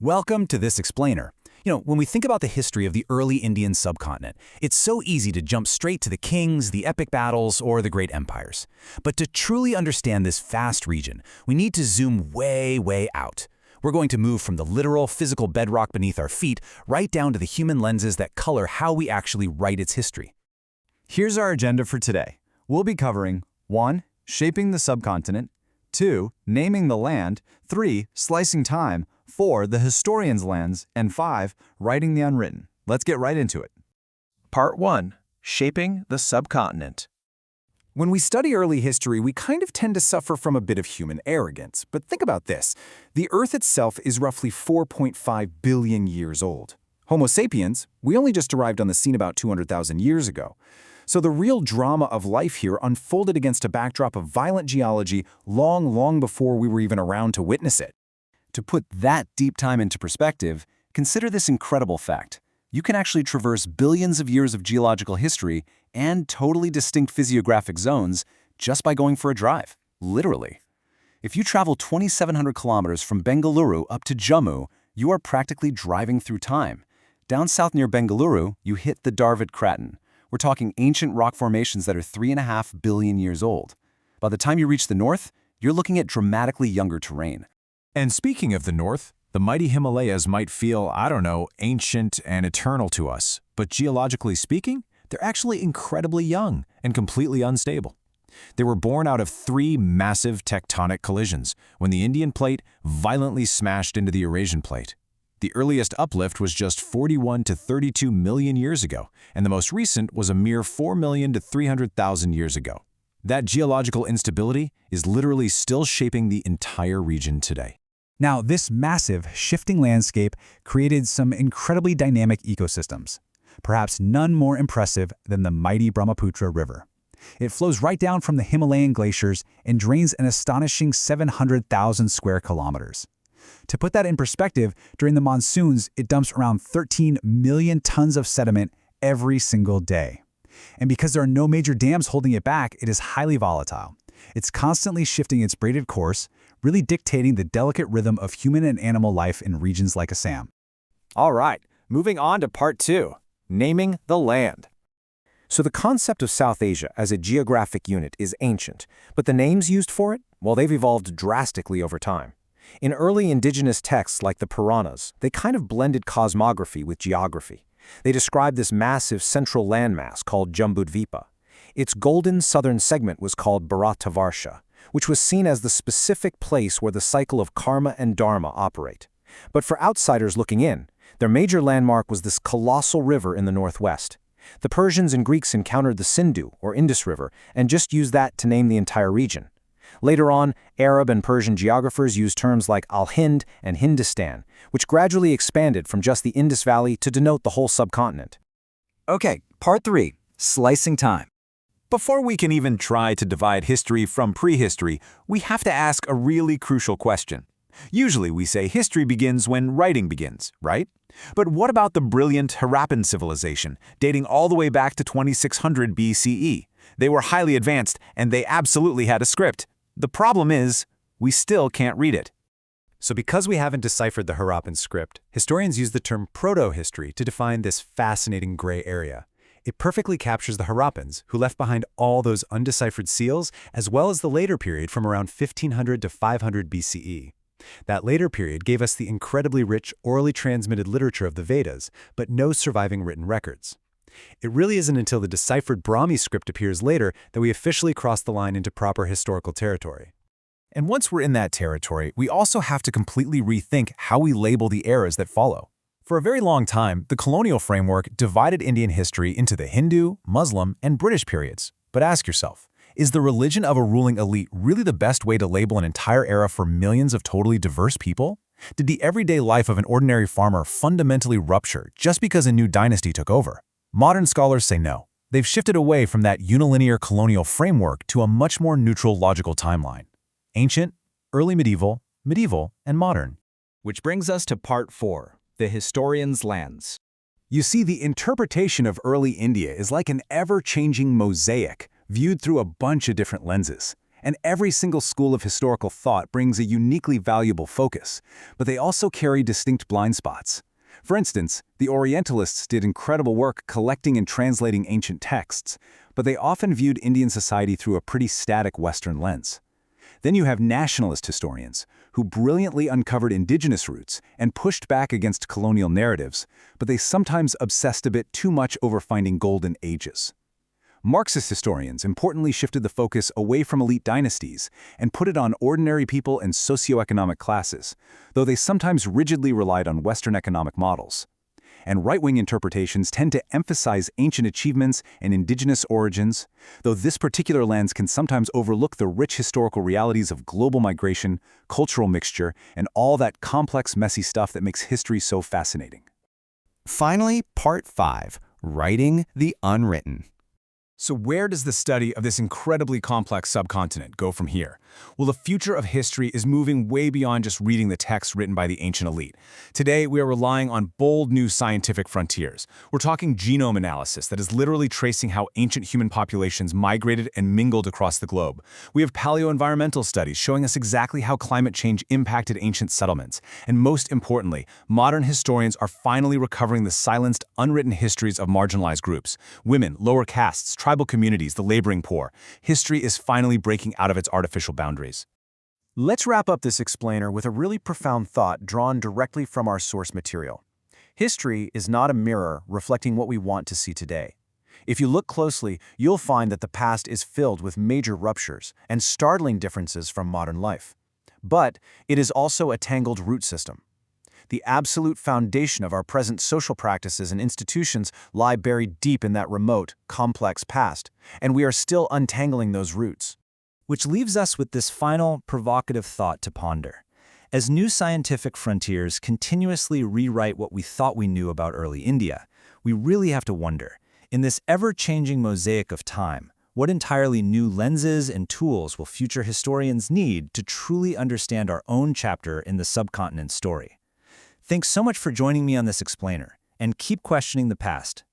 Welcome to this explainer. When we think about the history of the early Indian subcontinent, it's so easy to jump straight to the kings, the epic battles, or the great empires. But to truly understand this vast region, we need to zoom way, way out. We're going to move from the literal, physical bedrock beneath our feet right down to the human lenses that color how we actually write its history. Here's our agenda for today. We'll be covering 1. Shaping the subcontinent, 2. Naming the land, 3. Slicing time, 4. The historian's lens, and 5. Writing the unwritten. Let's get right into it. Part 1. Shaping the subcontinent. When we study early history, we kind of tend to suffer from a bit of human arrogance. But think about this. The Earth itself is roughly 4.5 billion years old. Homo sapiens, we only just arrived on the scene about 200,000 years ago. So the real drama of life here unfolded against a backdrop of violent geology long before we were even around to witness it. To put that deep time into perspective, consider this incredible fact. You can actually traverse billions of years of geological history and totally distinct physiographic zones just by going for a drive, literally. If you travel 2,700 kilometers from Bengaluru up to Jammu, you are practically driving through time. Down south near Bengaluru, you hit the Darvid Craton. We're talking ancient rock formations that are 3.5 billion years old. By the time you reach the north, you're looking at dramatically younger terrain. And speaking of the north, the mighty Himalayas might feel, ancient and eternal to us, but geologically speaking, they're actually incredibly young and completely unstable. They were born out of 3 massive tectonic collisions when the Indian plate violently smashed into the Eurasian plate. The earliest uplift was just 41 to 32 million years ago, and the most recent was a mere 4 million to 300,000 years ago. That geological instability is literally still shaping the entire region today. Now, this massive, shifting landscape created some incredibly dynamic ecosystems, perhaps none more impressive than the mighty Brahmaputra River. It flows right down from the Himalayan glaciers and drains an astonishing 700,000 square kilometers. To put that in perspective, during the monsoons, it dumps around 13 million tons of sediment every single day. And because there are no major dams holding it back, it is highly volatile. It's constantly shifting its braided course, really dictating the delicate rhythm of human and animal life in regions like Assam. All right, moving on to Part 2. Naming the land. So the concept of South Asia as a geographic unit is ancient, but the names used for it, well, they've evolved drastically over time. In early indigenous texts like the Puranas, they kind of blended cosmography with geography. They described this massive central landmass called Jambudvipa. Its golden southern segment was called Bharatavarsha, which was seen as the specific place where the cycle of karma and dharma operate. But for outsiders looking in, their major landmark was this colossal river in the northwest. The Persians and Greeks encountered the Sindhu, or Indus River, and just used that to name the entire region. Later on, Arab and Persian geographers used terms like Al-Hind and Hindustan, which gradually expanded from just the Indus Valley to denote the whole subcontinent. Okay, Part 3. Slicing time. Before we can even try to divide history from prehistory, we have to ask a really crucial question. Usually we say history begins when writing begins, right? But what about the brilliant Harappan civilization, dating all the way back to 2600 BCE? They were highly advanced, and they absolutely had a script. The problem is, we still can't read it. So because we haven't deciphered the Harappan script, historians use the term proto-history to define this fascinating gray area. It perfectly captures the Harappans, who left behind all those undeciphered seals, as well as the later period from around 1500 to 500 BCE. That later period gave us the incredibly rich orally transmitted literature of the Vedas, but no surviving written records. It really isn't until the deciphered Brahmi script appears later that we officially cross the line into proper historical territory. And once we're in that territory, we also have to completely rethink how we label the eras that follow. For a very long time, the colonial framework divided Indian history into the Hindu, Muslim, and British periods. But ask yourself, is the religion of a ruling elite really the best way to label an entire era for millions of totally diverse people? Did the everyday life of an ordinary farmer fundamentally rupture just because a new dynasty took over? Modern scholars say no. They've shifted away from that unilinear colonial framework to a much more neutral logical timeline. Ancient, early medieval, medieval, and modern. Which brings us to Part 4, the historian's lens. You see, the interpretation of early India is like an ever-changing mosaic viewed through a bunch of different lenses. And every single school of historical thought brings a uniquely valuable focus, but they also carry distinct blind spots. For instance, the Orientalists did incredible work collecting and translating ancient texts, but they often viewed Indian society through a pretty static Western lens. Then you have nationalist historians, who brilliantly uncovered indigenous roots and pushed back against colonial narratives, but they sometimes obsessed a bit too much over finding golden ages. Marxist historians importantly shifted the focus away from elite dynasties and put it on ordinary people and socioeconomic classes, though they sometimes rigidly relied on Western economic models. And right-wing interpretations tend to emphasize ancient achievements and indigenous origins, though this particular lens can sometimes overlook the rich historical realities of global migration, cultural mixture, and all that complex, messy stuff that makes history so fascinating. Finally, Part 5, Writing the Unwritten. So where does the study of this incredibly complex subcontinent go from here? Well, the future of history is moving way beyond just reading the texts written by the ancient elite. Today, we are relying on bold new scientific frontiers. We're talking genome analysis that is literally tracing how ancient human populations migrated and mingled across the globe. We have paleoenvironmental studies showing us exactly how climate change impacted ancient settlements. And most importantly, modern historians are finally recovering the silenced, unwritten histories of marginalized groups: women, lower castes, tribal communities, the laboring poor. History is finally breaking out of its artificial boundaries. Let's wrap up this explainer with a really profound thought drawn directly from our source material. History is not a mirror reflecting what we want to see today. If you look closely, you'll find that the past is filled with major ruptures and startling differences from modern life. But it is also a tangled root system. The absolute foundation of our present social practices and institutions lie buried deep in that remote, complex past, and we are still untangling those roots. Which leaves us with this final, provocative thought to ponder. As new scientific frontiers continuously rewrite what we thought we knew about early India, we really have to wonder, in this ever-changing mosaic of time, what entirely new lenses and tools will future historians need to truly understand our own chapter in the subcontinent story? Thanks so much for joining me on this explainer, and keep questioning the past,